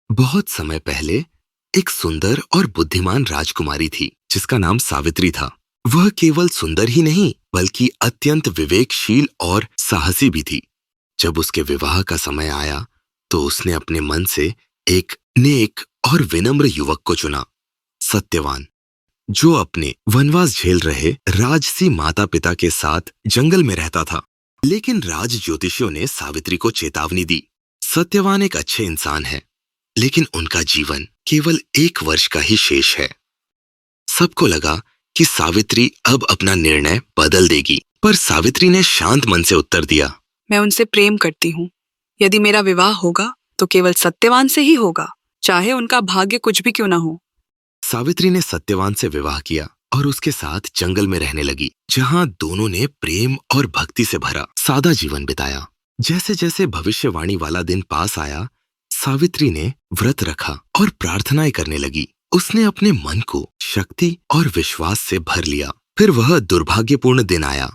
बहुत समय पहले एक सुंदर और बुद्धिमान राजकुमारी थी जिसका नाम सावित्री था। वह केवल सुंदर ही नहीं बल्कि अत्यंत विवेकशील और साहसी भी थी। जब उसके विवाह का समय आया तो उसने अपने मन से एक नेक और विनम्र युवक को चुना, सत्यवान, जो अपने वनवास झेल रहे राजसी माता पिता के साथ जंगल में रहता था। लेकिन राज ज्योतिषियों ने सावित्री को चेतावनी दी, सत्यवान एक अच्छे इंसान है, लेकिन उनका जीवन केवल 1 वर्ष का ही शेष है। सबको लगा कि सावित्री अब अपना निर्णय बदल देगी, पर सावित्री ने शांत मन से उत्तर दिया, मैं उनसे प्रेम करती हूँ। यदि मेरा विवाह होगा तो केवल सत्यवान से ही होगा, चाहे उनका भाग्य कुछ भी क्यों ना हो। सावित्री ने सत्यवान से विवाह किया और उसके साथ जंगल में रहने लगी, जहां दोनों ने प्रेम और भक्ति से भरा सादा जीवन बिताया। जैसे जैसे भविष्यवाणी वाला दिन पास आया, सावित्री ने व्रत रखा और प्रार्थनाएं करने लगी। उसने अपने मन को शक्ति और विश्वास से भर लिया। फिर वह दुर्भाग्यपूर्ण दिन आया।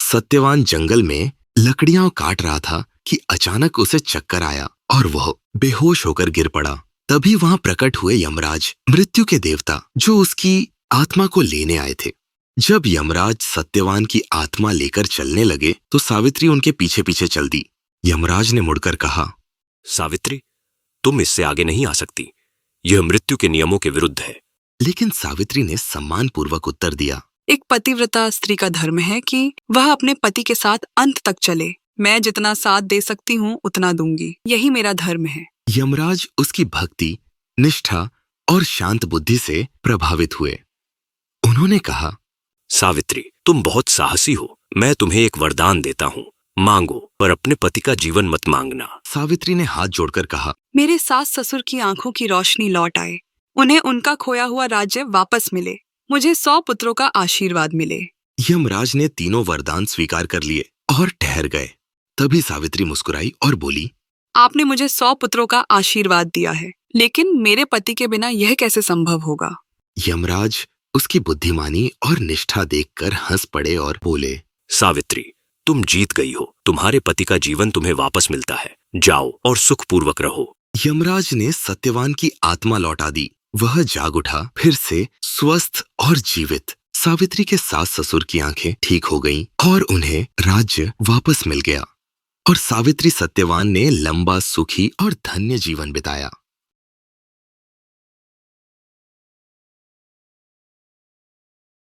सत्यवान जंगल में लकड़ियां काट रहा था कि अचानक उसे चक्कर आया और वह बेहोश होकर गिर पड़ा। तभी वहां प्रकट हुए यमराज, मृत्यु के देवता, जो उसकी आत्मा को लेने आए थे। जब यमराज सत्यवान की आत्मा लेकर चलने लगे तो सावित्री उनके पीछे पीछे चल दी। यमराज ने मुड़कर कहा, सावित्री, तुम इससे आगे नहीं आ सकती। यह मृत्यु के नियमों के विरुद्ध है। लेकिन सावित्री ने सम्मानपूर्वक उत्तर दिया, एक पतिव्रता स्त्री का धर्म है कि वह अपने पति के साथ अंत तक चले। मैं जितना साथ दे सकती हूँ उतना दूंगी, यही मेरा धर्म है। यमराज उसकी भक्ति, निष्ठा और शांत बुद्धि से प्रभावित हुए। उन्होंने कहा, सावित्री, तुम बहुत साहसी हो। मैं तुम्हें एक वरदान देता हूँ, मांगो, पर अपने पति का जीवन मत मांगना। सावित्री ने हाथ जोड़कर कहा, मेरे सास ससुर की आंखों की रोशनी लौट आए, उन्हें उनका खोया हुआ राज्य वापस मिले, मुझे 100 पुत्रों का आशीर्वाद मिले। यमराज ने तीनों वरदान स्वीकार कर लिए और ठहर गए। तभी सावित्री मुस्कुराई और बोली, आपने मुझे 100 पुत्रों का आशीर्वाद दिया है, लेकिन मेरे पति के बिना यह कैसे संभव होगा। यमराज उसकी बुद्धिमानी और निष्ठा देखकर हंस पड़े और बोले, सावित्री, तुम जीत गई हो। तुम्हारे पति का जीवन तुम्हें वापस मिलता है। जाओ और सुखपूर्वक रहो। यमराज ने सत्यवान की आत्मा लौटा दी। वह जाग उठा, फिर से स्वस्थ और जीवित। सावित्री के सास ससुर की आंखें ठीक हो गईं और उन्हें राज्य वापस मिल गया। और सावित्री सत्यवान ने लंबा, सुखी और धन्य जीवन बिताया।